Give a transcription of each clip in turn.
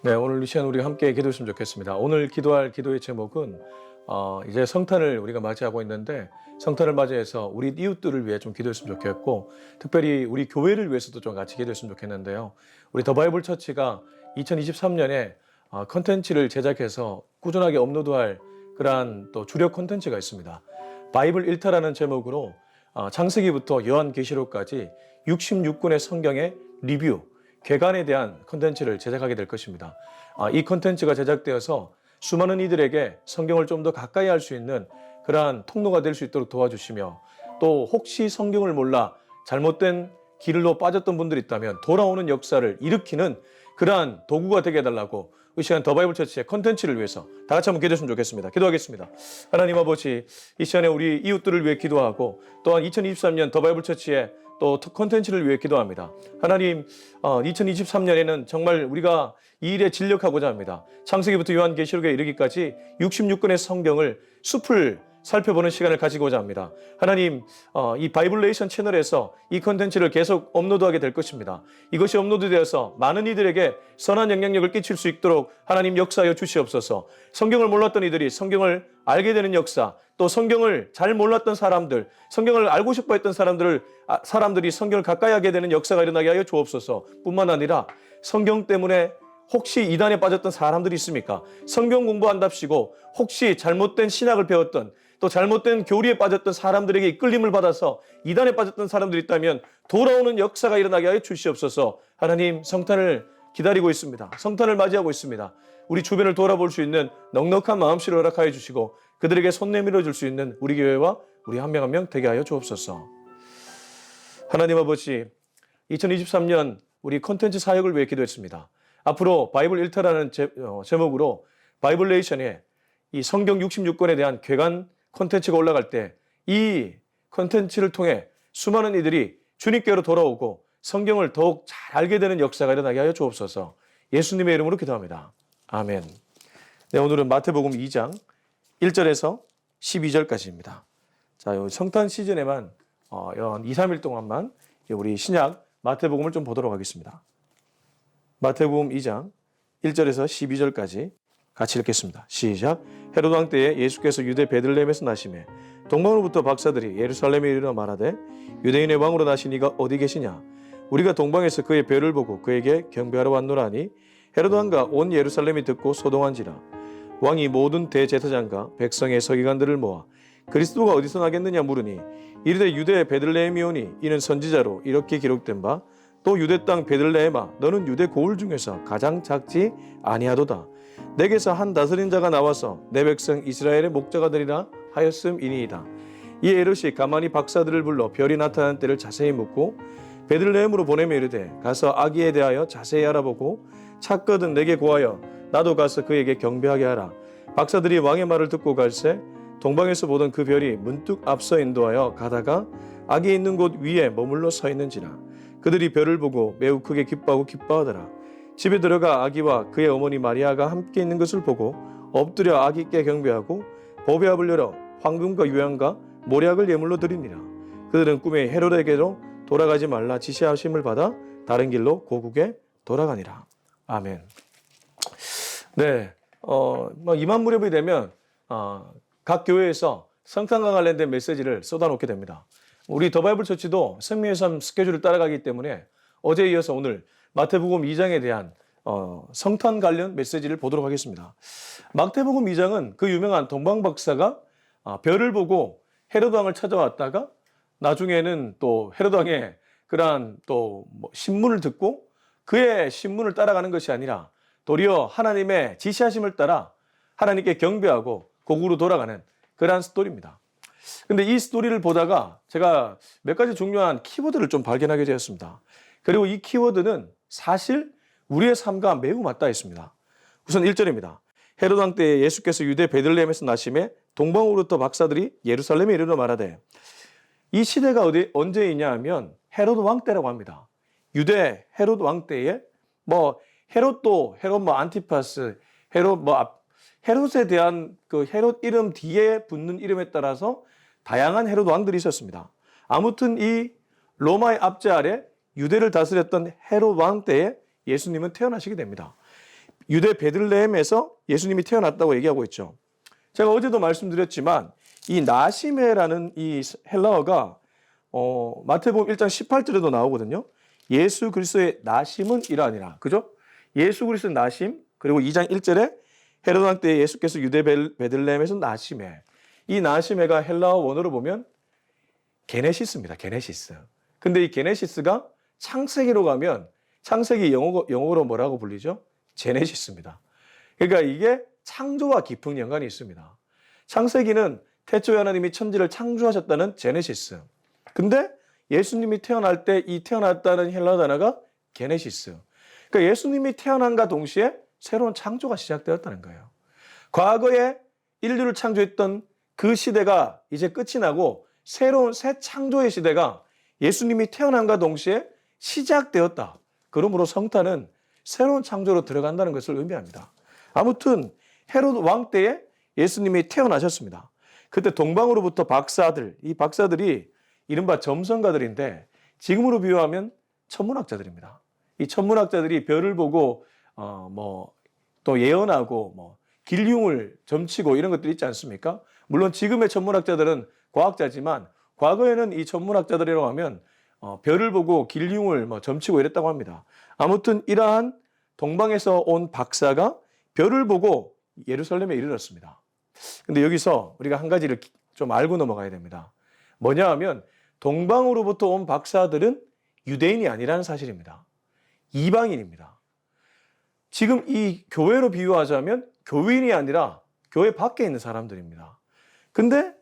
네, 오늘 이 시간 우리 함께 기도했으면 좋겠습니다. 오늘 기도할 기도의 제목은 이제 성탄을 우리가 맞이하고 있는데 성탄을 맞이해서 우리 이웃들을 위해 좀 기도했으면 좋겠고 특별히 우리 교회를 위해서도 좀 같이 기도했으면 좋겠는데요. 우리 더 바이블 처치가 2023년에 컨텐츠를 제작해서 꾸준하게 업로드할 그러한 또 주력 컨텐츠가 있습니다. 바이블 일터라는 제목으로 창세기부터 요한계시록까지 66권의 성경의 리뷰, 개관에 대한 컨텐츠를 제작하게 될 것입니다. 이 컨텐츠가 제작되어서 수많은 이들에게 성경을 좀 더 가까이 할 수 있는 그러한 통로가 될 수 있도록 도와주시며 또 혹시 성경을 몰라 잘못된 길로 빠졌던 분들이 있다면 돌아오는 역사를 일으키는 그러한 도구가 되게 해달라고 이 시간 더 바이블 처치의 컨텐츠를 위해서 다 같이 한번 기도했으면 좋겠습니다. 기도하겠습니다. 하나님 아버지, 이 시간에 우리 이웃들을 위해 기도하고 또한 2023년 더 바이블 처치의 또 컨텐츠를 위해 기도합니다. 하나님, 2023년에는 정말 우리가 이 일에 진력하고자 합니다. 창세기부터 요한계시록에 이르기까지 66권의 성경을 숲을 살펴보는 시간을 가지고자 합니다. 하나님, 이 바이블레이션 채널에서 이 컨텐츠를 계속 업로드하게 될 것입니다. 이것이 업로드되어서 많은 이들에게 선한 영향력을 끼칠 수 있도록 하나님 역사하여 주시옵소서. 성경을 몰랐던 이들이 성경을 알게 되는 역사, 또 성경을 잘 몰랐던 사람들, 성경을 알고 싶어 했던 사람들이 성경을 가까이 하게 되는 역사가 일어나게 하여 주옵소서. 뿐만 아니라 성경 때문에 혹시 이단에 빠졌던 사람들이 있습니까? 성경 공부한답시고 혹시 잘못된 신학을 배웠던 또 잘못된 교리에 빠졌던 사람들에게 이끌림을 받아서 이단에 빠졌던 사람들이 있다면 돌아오는 역사가 일어나게 하여 주시옵소서. 하나님, 성탄을 기다리고 있습니다. 성탄을 맞이하고 있습니다. 우리 주변을 돌아볼 수 있는 넉넉한 마음씨를 허락하여 주시고 그들에게 손 내밀어 줄 수 있는 우리 교회와 우리 한 명 한 명 되게 하여 주옵소서. 하나님 아버지, 2023년 우리 콘텐츠 사역을 위해 기도했습니다. 앞으로 바이블 일터라는 제목으로 바이블레이션에 이 성경 66권에 대한 개관 콘텐츠가 올라갈 때 이 콘텐츠를 통해 수많은 이들이 주님께로 돌아오고 성경을 더욱 잘 알게 되는 역사가 일어나게 하여 주옵소서. 예수님의 이름으로 기도합니다. 아멘. 네, 오늘은 마태복음 2장 1절에서 12절까지입니다. 자, 성탄 시즌에만 한 2, 3일 동안만 우리 신약 마태복음을 좀 보도록 하겠습니다. 마태복음 2장 1절에서 12절까지 같이 읽겠습니다. 시작. 헤롯 왕 때에 예수께서 유대 베들레헴에서 나시매 동방으로부터 박사들이 예루살렘에 이르러 말하되 유대인의 왕으로 나신 이가 어디 계시냐? 우리가 동방에서 그의 별을 보고 그에게 경배하러 왔노라 하니 헤롯 왕과 온 예루살렘이 듣고 소동한지라. 왕이 모든 대제사장과 백성의 서기관들을 모아 그리스도가 어디서 나겠느냐 물으니 이르되 유대 베들레헴이오니 이는 선지자로 이렇게 기록된 바 또 유대 땅 베들레헴아 너는 유대 고을 중에서 가장 작지 아니하도다. 내게서 한 다스린 자가 나와서 내 백성 이스라엘의 목자가 되리라 하였음이니이다. 이 헤롯이 가만히 박사들을 불러 별이 나타난 때를 자세히 묻고 베들레헴으로 보내며 이르되 가서 아기에 대하여 자세히 알아보고 찾거든 내게 고하여 나도 가서 그에게 경배하게 하라. 박사들이 왕의 말을 듣고 갈새 동방에서 보던 그 별이 문득 앞서 인도하여 가다가 아기 있는 곳 위에 머물러 서 있는지라. 그들이 별을 보고 매우 크게 기뻐하고 기뻐하더라. 집에 들어가 아기와 그의 어머니 마리아가 함께 있는 것을 보고 엎드려 아기께 경배하고 보배압을 열어 황금과 유향과 모략을 예물로 드리니라. 그들은 꿈에 헤롯에게로 돌아가지 말라 지시하심을 받아 다른 길로 고국에 돌아가니라. 아멘. 네, 이맘 무렵이 되면 각 교회에서 성탄과 관련된 메시지를 쏟아놓게 됩니다. 우리 더 바이블 처치도 생명의 삶 스케줄을 따라가기 때문에 어제에 이어서 오늘 마태복음 2장에 대한 성탄 관련 메시지를 보도록 하겠습니다. 마태복음 2장은 그 유명한 동방 박사가 별을 보고 헤롯 왕을 찾아왔다가 나중에는 또 헤롯 왕의 그러한 또 신문을 듣고 그의 신문을 따라가는 것이 아니라 도리어 하나님의 지시하심을 따라 하나님께 경배하고 고국으로 돌아가는 그러한 스토리입니다. 근데 이 스토리를 보다가 제가 몇 가지 중요한 키워드를 좀 발견하게 되었습니다. 그리고 이 키워드는 사실 우리의 삶과 매우 맞닿아 있습니다. 우선 1절입니다. 헤롯 왕 때에 예수께서 유대 베들레헴에서 나심에 동방으로부터 박사들이 예루살렘에 이르러 말하되 이 시대가 언제이냐 하면 헤롯 왕 때라고 합니다. 유대 헤롯 왕 때에 헤롯도 헤롯 안티파스 헤롯에 대한 그 헤롯 이름 뒤에 붙는 이름에 따라서 다양한 헤롯 왕들이 있었습니다. 아무튼 이 로마의 압제 아래 유대를 다스렸던 헤롯 왕 때에 예수님은 태어나시게 됩니다. 유대 베들레헴에서 예수님이 태어났다고 얘기하고 있죠. 제가 어제도 말씀드렸지만 이 나시메라는 이 헬라어가 마태복음 1장 18절에도 나오거든요. 예수 그리스도의 나심은 이러하니라. 그죠? 예수 그리스도의 나심, 그리고 2장 1절에 헤로드 왕 때 예수께서 유대 베들레헴에서 나시메. 이 나시메가 헬라어 원어로 보면 게네시스입니다. 게네시스. 근데 이 게네시스가 창세기로 가면 창세기 영어로 뭐라고 불리죠? 제네시스입니다. 그러니까 이게 창조와 깊은 연관이 있습니다. 창세기는 태초에 하나님이 천지를 창조하셨다는 제네시스. 근데 예수님이 태어날 때 이 태어났다는 헬라어 단어가 게네시스. 그러니까 예수님이 태어난과 동시에 새로운 창조가 시작되었다는 거예요. 과거에 인류를 창조했던 그 시대가 이제 끝이 나고 새로운 새 창조의 시대가 예수님이 태어난과 동시에 시작되었다. 그러므로 성탄은 새로운 창조로 들어간다는 것을 의미합니다. 아무튼 헤로드 왕 때에 예수님이 태어나셨습니다. 그때 동방으로부터 박사들, 이 박사들이 이른바 점성가들인데 지금으로 비유하면 천문학자들입니다. 이 천문학자들이 별을 보고 또 예언하고 길흉을 점치고 이런 것들이 있지 않습니까? 물론 지금의 천문학자들은 과학자지만 과거에는 이 천문학자들이라고 하면 별을 보고 길흉을 점치고 이랬다고 합니다. 아무튼 이러한 동방에서 온 박사가 별을 보고 예루살렘에 이르렀습니다. 근데 여기서 우리가 한 가지를 좀 알고 넘어가야 됩니다. 뭐냐 하면 동방으로부터 온 박사들은 유대인이 아니라는 사실입니다. 이방인입니다. 지금 이 교회로 비유하자면 교인이 아니라 교회 밖에 있는 사람들입니다. 근데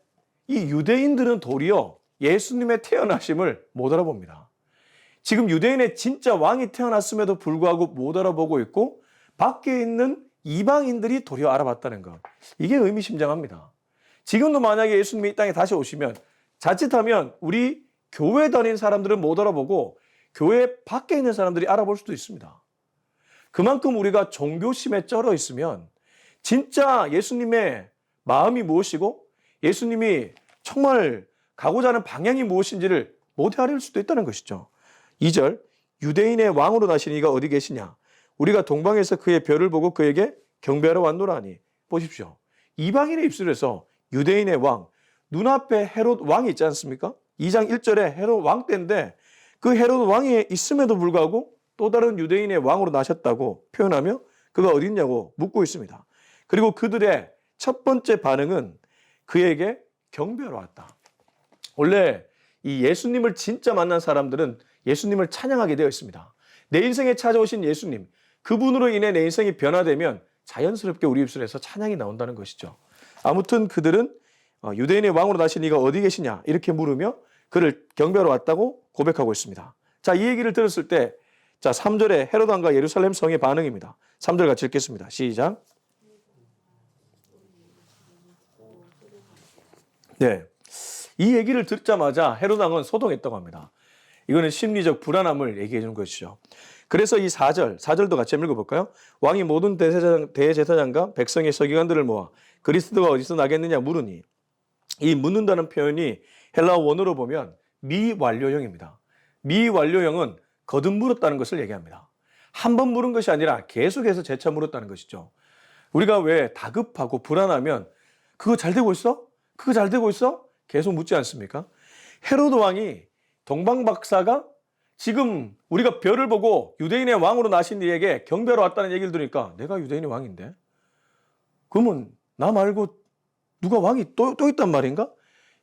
이 유대인들은 도리어 예수님의 태어나심을 못 알아봅니다. 지금 유대인의 진짜 왕이 태어났음에도 불구하고 못 알아보고 있고 밖에 있는 이방인들이 도리어 알아봤다는 것. 이게 의미심장합니다. 지금도 만약에 예수님이 이 땅에 다시 오시면 자칫하면 우리 교회 다니는 사람들은 못 알아보고 교회 밖에 있는 사람들이 알아볼 수도 있습니다. 그만큼 우리가 종교심에 쩔어 있으면 진짜 예수님의 마음이 무엇이고 예수님이 정말 가고자 하는 방향이 무엇인지를 못 헤아릴 수도 있다는 것이죠. 2절, 유대인의 왕으로 나신 이가 어디 계시냐? 우리가 동방에서 그의 별을 보고 그에게 경배하러 왔노라니. 보십시오. 이방인의 입술에서 유대인의 왕, 눈앞에 헤롯 왕이 있지 않습니까? 2장 1절에 헤롯 왕 때인데 그 헤롯 왕이 있음에도 불구하고 또 다른 유대인의 왕으로 나셨다고 표현하며 그가 어디 있냐고 묻고 있습니다. 그리고 그들의 첫 번째 반응은 그에게 경배하러 왔다. 원래 이 예수님을 진짜 만난 사람들은 예수님을 찬양하게 되어 있습니다. 내 인생에 찾아오신 예수님, 그분으로 인해 내 인생이 변화되면 자연스럽게 우리 입술에서 찬양이 나온다는 것이죠. 아무튼 그들은 유대인의 왕으로 나신 이가 어디 계시냐 이렇게 물으며 그를 경배하러 왔다고 고백하고 있습니다. 자, 이 얘기를 들었을 때 3절에 헤로드 왕과 예루살렘 성의 반응입니다. 3절 같이 읽겠습니다. 시작. 네, 이 얘기를 듣자마자 헤로드 왕은 소동했다고 합니다. 이거는 심리적 불안함을 얘기해 주는 것이죠. 그래서 이 4절도 같이 읽어볼까요? 왕이 모든 대제사장과 백성의 서기관들을 모아 그리스도가 어디서 나겠느냐 물으니, 이 묻는다는 표현이 헬라어 원어로 보면 미완료형입니다. 미완료형은 거듭 물었다는 것을 얘기합니다. 한 번 물은 것이 아니라 계속해서 재차 물었다는 것이죠. 우리가 왜 다급하고 불안하면 그거 잘 되고 있어? 그거 잘 되고 있어? 계속 묻지 않습니까? 헤로드 왕이 동방 박사가 지금 우리가 별을 보고 유대인의 왕으로 나신 이에게 경배하러 왔다는 얘기를 들으니까 내가 유대인의 왕인데? 그러면 나 말고 누가 왕이 또 있단 말인가?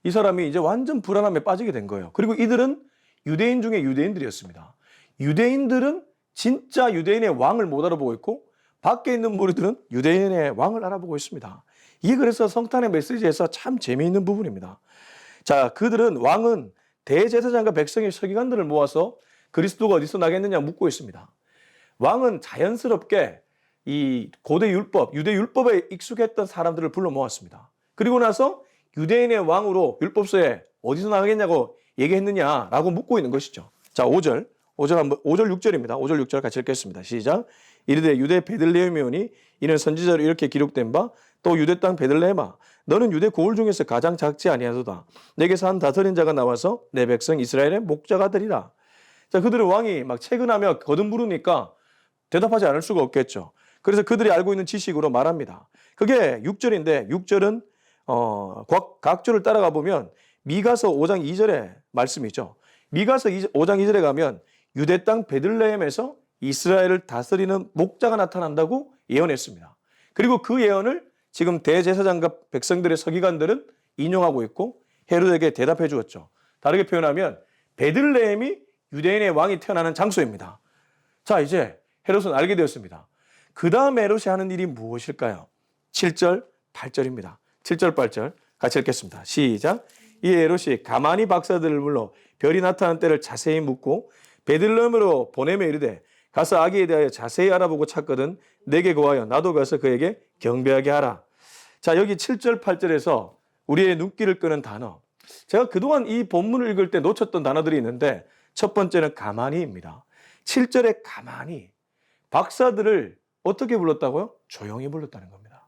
이 사람이 이제 완전 불안함에 빠지게 된 거예요. 그리고 이들은 유대인 중에 유대인들이었습니다. 유대인들은 진짜 유대인의 왕을 못 알아보고 있고 밖에 있는 무리들은 유대인의 왕을 알아보고 있습니다. 이게 그래서 성탄의 메시지에서 참 재미있는 부분입니다. 자, 그들은 왕은 대제사장과 백성의 서기관들을 모아서 그리스도가 어디서 나겠느냐 묻고 있습니다. 왕은 자연스럽게 이 고대 율법, 유대 율법에 익숙했던 사람들을 불러 모았습니다. 그리고 나서 유대인의 왕으로 율법서에 어디서 나가겠냐고 얘기했느냐라고 묻고 있는 것이죠. 자, 5절 6절입니다. 5절 6절 같이 읽겠습니다. 시작. 이르되 유대 베들레헴이 오니 이는 선지자로 이렇게 기록된 바 또 유대 땅 베들레헴아 너는 유대 고을 중에서 가장 작지 아니하도다. 내게서 한 다스린 자가 나와서 내 백성 이스라엘의 목자가 되리라. 자, 그들은 왕이 막 채근하며 거듭 물으니까 대답하지 않을 수가 없겠죠. 그래서 그들이 알고 있는 지식으로 말합니다. 그게 6절인데 6절은 각절을 따라가 보면 미가서 5장 2절의 말씀이죠. 미가서 5장 2절에 가면 유대 땅 베들레헴에서 이스라엘을 다스리는 목자가 나타난다고 예언했습니다. 그리고 그 예언을 지금 대제사장과 백성들의 서기관들은 인용하고 있고 헤롯에게 대답해 주었죠. 다르게 표현하면 베들레헴이 유대인의 왕이 태어나는 장소입니다. 자, 이제 헤롯은 알게 되었습니다. 그 다음 헤롯이 하는 일이 무엇일까요? 7절, 8절입니다. 7절, 8절 같이 읽겠습니다. 시작. 이 헤롯이 가만히 박사들을 불러 별이 나타난 때를 자세히 묻고 베들레헴으로 보내며 이르되 가서 아기에 대하여 자세히 알아보고 찾거든 내게 고하여 나도 가서 그에게 경배하게 하라. 자, 여기 7절, 8절에서 우리의 눈길을 끄는 단어. 제가 그동안 이 본문을 읽을 때 놓쳤던 단어들이 있는데 첫 번째는 가만히입니다. 7절에 가만히 박사들을 어떻게 불렀다고요? 조용히 불렀다는 겁니다.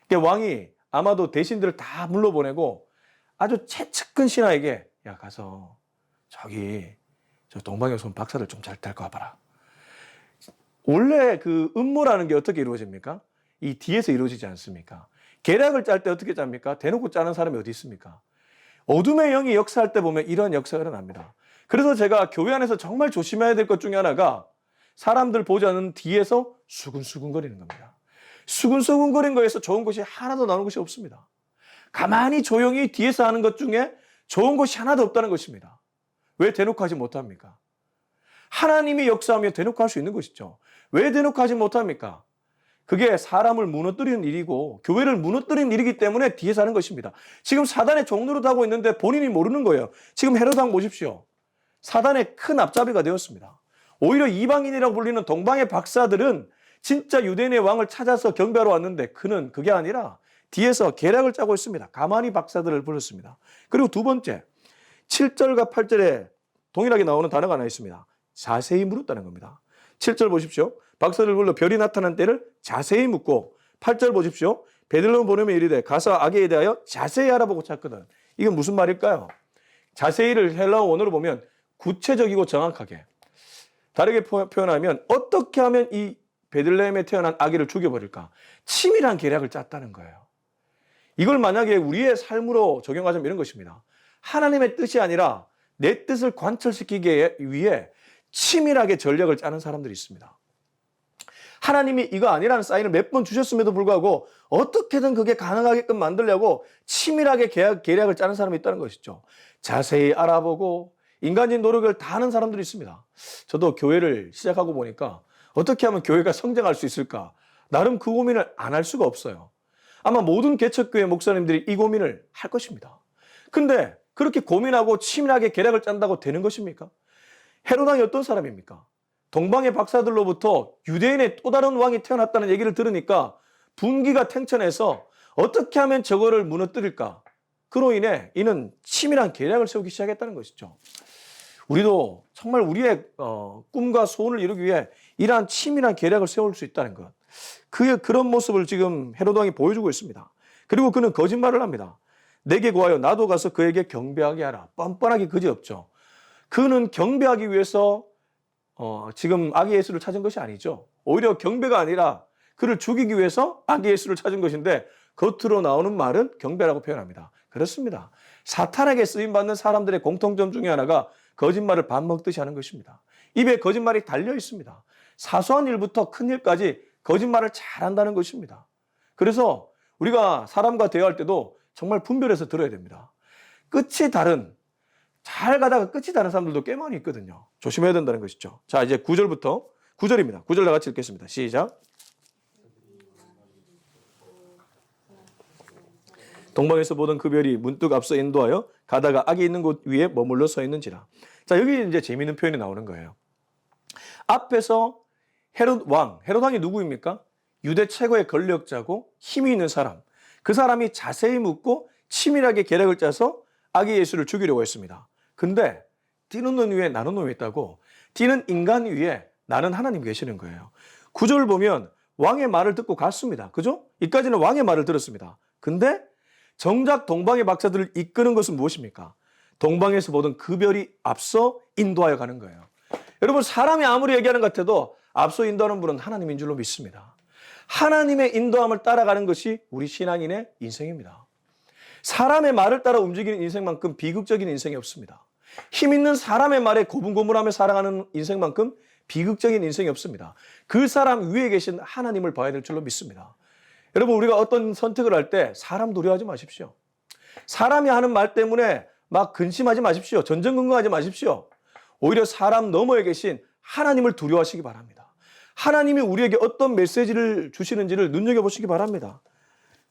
그러니까 왕이 아마도 대신들을 다 물러보내고 아주 최측근 신하에게 야 가서 저기 저 동방에서 온 박사들 좀 잘 데리고 와봐라. 원래 그 음모라는 게 어떻게 이루어집니까? 이 뒤에서 이루어지지 않습니까? 계략을 짤 때 어떻게 짭니까? 대놓고 짜는 사람이 어디 있습니까? 어둠의 영이 역사할 때 보면 이런 역사가 일어납니다. 그래서 제가 교회 안에서 정말 조심해야 될 것 중에 하나가 사람들 보지 않는 뒤에서 수근수근거리는 겁니다. 수근수근거리는 거에서 좋은 것이 하나도 나오는 것이 없습니다. 가만히 조용히 뒤에서 하는 것 중에 좋은 것이 하나도 없다는 것입니다. 왜 대놓고 하지 못합니까? 하나님이 역사하며 대놓고 할 수 있는 것이죠. 왜 대놓고 하지 못합니까? 그게 사람을 무너뜨리는 일이고 교회를 무너뜨리는 일이기 때문에 뒤에서 하는 것입니다. 지금 사단의 종로를 하고 있는데 본인이 모르는 거예요. 지금 헤롯왕 보십시오. 사단의 큰 앞잡이가 되었습니다. 오히려 이방인이라고 불리는 동방의 박사들은 진짜 유대인의 왕을 찾아서 경배하러 왔는데 그는 그게 아니라 뒤에서 계략을 짜고 있습니다. 가만히 박사들을 불렀습니다. 그리고 두 번째, 7절과 8절에 동일하게 나오는 단어가 하나 있습니다. 자세히 물었다는 겁니다. 7절 보십시오. 박사를 불러 별이 나타난 때를 자세히 묻고 8절 보십시오. 베들레헴 보내며 이르되 가서 아기에 대하여 자세히 알아보고 찾거든. 이건 무슨 말일까요? 자세히를 헬라어 원어로 보면 구체적이고 정확하게. 다르게 표현하면 어떻게 하면 이 베들레헴에 태어난 아기를 죽여버릴까? 치밀한 계략을 짰다는 거예요. 이걸 만약에 우리의 삶으로 적용하자면 이런 것입니다. 하나님의 뜻이 아니라 내 뜻을 관철시키기 위해 치밀하게 전략을 짜는 사람들이 있습니다. 하나님이 이거 아니라는 사인을 몇 번 주셨음에도 불구하고 어떻게든 그게 가능하게끔 만들려고 치밀하게 계략을 짜는 사람이 있다는 것이죠. 자세히 알아보고 인간적인 노력을 다 하는 사람들이 있습니다. 저도 교회를 시작하고 보니까 어떻게 하면 교회가 성장할 수 있을까? 나름 그 고민을 안 할 수가 없어요. 아마 모든 개척교회 목사님들이 이 고민을 할 것입니다. 근데 그렇게 고민하고 치밀하게 계략을 짠다고 되는 것입니까? 헤롯왕이 어떤 사람입니까? 동방의 박사들로부터 유대인의 또 다른 왕이 태어났다는 얘기를 들으니까 분기가 탱천해서 어떻게 하면 저거를 무너뜨릴까? 그로 인해 이는 치밀한 계략을 세우기 시작했다는 것이죠. 우리도 정말 우리의 꿈과 소원을 이루기 위해 이러한 치밀한 계략을 세울 수 있다는 것. 그런 모습을 지금 헤롯왕이 보여주고 있습니다. 그리고 그는 거짓말을 합니다. 내게 구하여 나도 가서 그에게 경배하게 하라. 뻔뻔하게 그지없죠. 그는 경배하기 위해서 지금 아기 예수를 찾은 것이 아니죠. 오히려 경배가 아니라 그를 죽이기 위해서 아기 예수를 찾은 것인데 겉으로 나오는 말은 경배라고 표현합니다. 그렇습니다. 사탄에게 쓰임받는 사람들의 공통점 중에 하나가 거짓말을 밥 먹듯이 하는 것입니다. 입에 거짓말이 달려 있습니다. 사소한 일부터 큰 일까지 거짓말을 잘한다는 것입니다. 그래서 우리가 사람과 대화할 때도 정말 분별해서 들어야 됩니다. 잘 가다가 끝이 다른 사람들도 꽤 많이 있거든요. 조심해야 된다는 것이죠. 자, 이제 9절입니다. 9절 다 같이 읽겠습니다. 시작. 동방에서 보던 그 별이 문득 앞서 인도하여 가다가 악이 있는 곳 위에 머물러 서 있는지라. 자, 여기 이제 재미있는 표현이 나오는 거예요. 앞에서 헤롯왕이 누구입니까? 유대 최고의 권력자고 힘이 있는 사람. 그 사람이 자세히 묻고 치밀하게 계략을 짜서 아기 예수를 죽이려고 했습니다. 근데 뛰는 놈 위에 나는 놈이 있다고. 뛰는 인간 위에 나는 하나님 계시는 거예요. 9절을 보면 왕의 말을 듣고 갔습니다. 그죠? 이까지는 왕의 말을 들었습니다. 근데 정작 동방의 박사들을 이끄는 것은 무엇입니까? 동방에서 보던 그 별이 앞서 인도하여 가는 거예요. 여러분, 사람이 아무리 얘기하는 것 같아도 앞서 인도하는 분은 하나님인 줄로 믿습니다. 하나님의 인도함을 따라가는 것이 우리 신앙인의 인생입니다. 사람의 말을 따라 움직이는 인생만큼 비극적인 인생이 없습니다. 힘 있는 사람의 말에 고분고분하며 살아가는 인생만큼 비극적인 인생이 없습니다. 그 사람 위에 계신 하나님을 봐야 될 줄로 믿습니다. 여러분, 우리가 어떤 선택을 할 때 사람 두려워하지 마십시오. 사람이 하는 말 때문에 막 근심하지 마십시오. 전전긍긍하지 마십시오. 오히려 사람 너머에 계신 하나님을 두려워하시기 바랍니다. 하나님이 우리에게 어떤 메시지를 주시는지를 눈여겨보시기 바랍니다.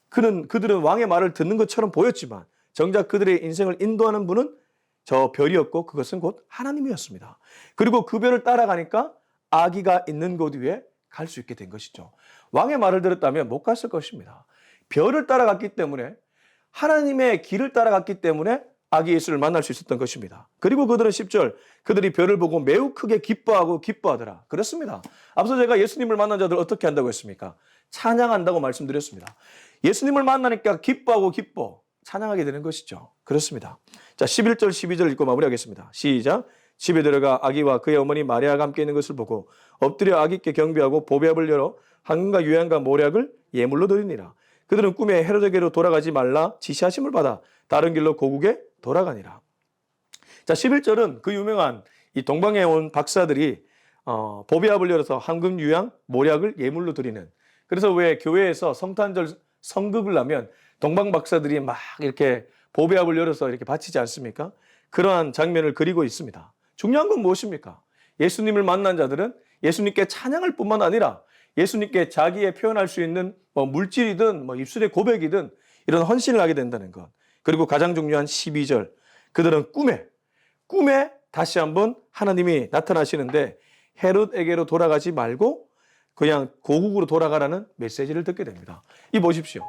그들은 왕의 말을 듣는 것처럼 보였지만 정작 그들의 인생을 인도하는 분은 저 별이었고 그것은 곧 하나님이었습니다. 그리고 그 별을 따라가니까 아기가 있는 곳 위에 갈 수 있게 된 것이죠. 왕의 말을 들었다면 못 갔을 것입니다. 별을 따라갔기 때문에, 하나님의 길을 따라갔기 때문에 아기 예수를 만날 수 있었던 것입니다. 그리고 그들은 10절, 그들이 별을 보고 매우 크게 기뻐하더라. 그렇습니다. 앞서 제가 예수님을 만난 자들 어떻게 한다고 했습니까? 찬양한다고 말씀드렸습니다. 예수님을 만나니까 기뻐하고 찬양하게 되는 것이죠. 그렇습니다. 자, 11절, 12절 읽고 마무리하겠습니다. 시작. 집에 들어가 아기와 그의 어머니 마리아가 함께 있는 것을 보고 엎드려 아기께 경배하고 보배압을 열어 황금과 유향과 모략을 예물로 드리니라. 그들은 꿈에 헤로데게로 돌아가지 말라 지시하심을 받아 다른 길로 고국에 돌아가니라. 자, 11절은 그 유명한 이 동방에 온 박사들이 보배압을 열어서 황금, 유향, 모략을 예물로 드리는, 그래서 왜 교회에서 성탄절 성극을 하면 동방 박사들이 막 이렇게 보배압을 열어서 이렇게 바치지 않습니까? 그러한 장면을 그리고 있습니다. 중요한 건 무엇입니까? 예수님을 만난 자들은 예수님께 찬양할 뿐만 아니라 예수님께 자기의 표현할 수 있는 물질이든 입술의 고백이든 이런 헌신을 하게 된다는 것. 그리고 가장 중요한 12절. 그들은 꿈에 다시 한번 하나님이 나타나시는데 헤롯에게로 돌아가지 말고 그냥 고국으로 돌아가라는 메시지를 듣게 됩니다. 이 보십시오.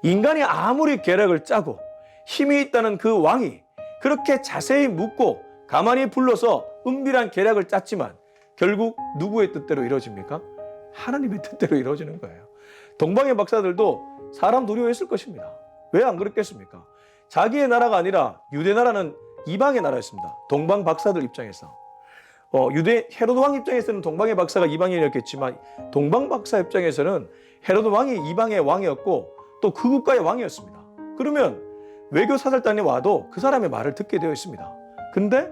인간이 아무리 계략을 짜고 힘이 있다는 그 왕이 그렇게 자세히 묻고 가만히 불러서 은밀한 계략을 짰지만 결국 누구의 뜻대로 이루어집니까? 하나님의 뜻대로 이루어지는 거예요. 동방의 박사들도 사람 두려워했을 것입니다. 왜 안 그랬겠습니까? 자기의 나라가 아니라 유대 나라는 이방의 나라였습니다. 동방 박사들 입장에서. 헤로드 왕 입장에서는 동방의 박사가 이방인이었겠지만 동방 박사 입장에서는 헤로드 왕이 이방의 왕이었고 또 그 국가의 왕이었습니다. 그러면 외교 사절단이 와도 그 사람의 말을 듣게 되어 있습니다. 근데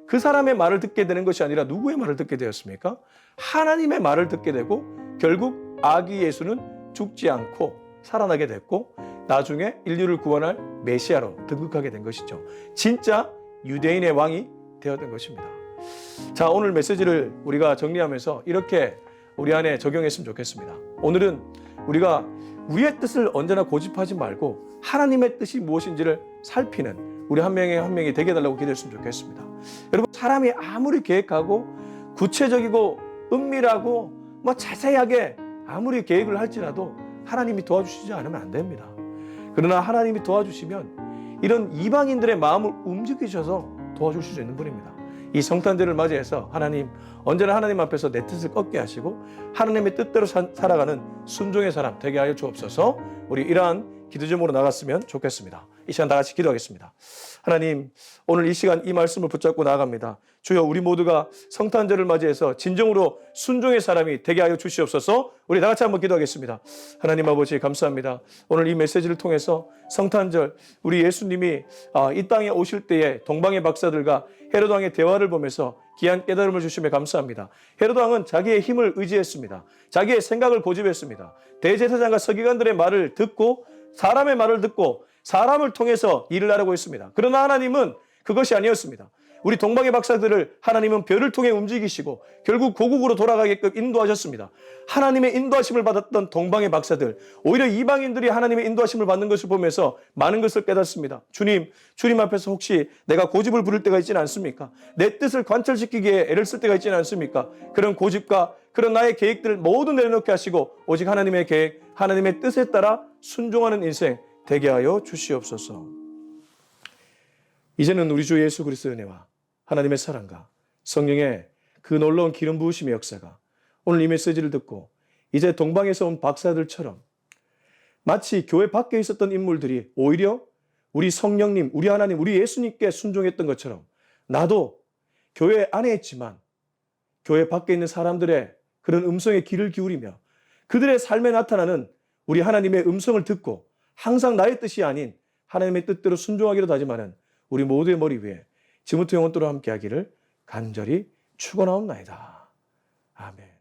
그 사람의 말을 듣게 되는 것이 아니라 누구의 말을 듣게 되었습니까? 하나님의 말을 듣게 되고 결국 아기 예수는 죽지 않고 살아나게 됐고 나중에 인류를 구원할 메시아로 등극하게 된 것이죠. 진짜 유대인의 왕이 되었던 것입니다. 자, 오늘 메시지를 우리가 정리하면서 이렇게 우리 안에 적용했으면 좋겠습니다. 오늘은 우리가 우리의 뜻을 언제나 고집하지 말고 하나님의 뜻이 무엇인지를 살피는 우리 한 명이 한 명이 되게 해달라고 기도했으면 좋겠습니다. 여러분, 사람이 아무리 계획하고 구체적이고 은밀하고 자세하게 아무리 계획을 할지라도 하나님이 도와주시지 않으면 안 됩니다. 그러나 하나님이 도와주시면 이런 이방인들의 마음을 움직이셔서 도와주실 수 있는 분입니다. 이 성탄절을 맞이해서 하나님, 언제나 하나님 앞에서 내 뜻을 꺾게 하시고 하나님의 뜻대로 살아가는 순종의 사람 되게 하여 주옵소서. 우리 이러한 기도 제목으로 나갔으면 좋겠습니다. 이 시간 다 같이 기도하겠습니다. 하나님, 오늘 이 시간 이 말씀을 붙잡고 나아갑니다. 주여, 우리 모두가 성탄절을 맞이해서 진정으로 순종의 사람이 되게 하여 주시옵소서. 우리 다 같이 한번 기도하겠습니다. 하나님 아버지, 감사합니다. 오늘 이 메시지를 통해서 성탄절, 우리 예수님이 이 땅에 오실 때에 동방의 박사들과 헤로드 왕의 대화를 보면서 귀한 깨달음을 주시며 감사합니다. 헤로드 왕은 자기의 힘을 의지했습니다. 자기의 생각을 고집했습니다. 대제사장과 서기관들의 말을 듣고 사람의 말을 듣고 사람을 통해서 일을 하려고 했습니다. 그러나 하나님은 그것이 아니었습니다. 우리 동방의 박사들을 하나님은 별을 통해 움직이시고 결국 고국으로 돌아가게끔 인도하셨습니다. 하나님의 인도하심을 받았던 동방의 박사들, 오히려 이방인들이 하나님의 인도하심을 받는 것을 보면서 많은 것을 깨닫습니다. 주님 앞에서 혹시 내가 고집을 부릴 때가 있지는 않습니까? 내 뜻을 관철시키기에 애를 쓸 때가 있지는 않습니까? 그런 고집과 그런 나의 계획들을 모두 내려놓게 하시고 오직 하나님의 계획, 하나님의 뜻에 따라 순종하는 인생 되게 하여 주시옵소서. 이제는 우리 주 예수 그리스도의 은혜와 하나님의 사랑과 성령의 그 놀라운 기름 부으심의 역사가 오늘 이 메시지를 듣고 이제 동방에서 온 박사들처럼 마치 교회 밖에 있었던 인물들이 오히려 우리 성령님, 우리 하나님, 우리 예수님께 순종했던 것처럼 나도 교회 안에 있지만 교회 밖에 있는 사람들의 그런 음성에 귀를 기울이며 그들의 삶에 나타나는 우리 하나님의 음성을 듣고 항상 나의 뜻이 아닌 하나님의 뜻대로 순종하기로 다짐하는 우리 모두의 머리 위에 지금부터 영원토록 함께하기를 간절히 축원하옵나이다. 아멘.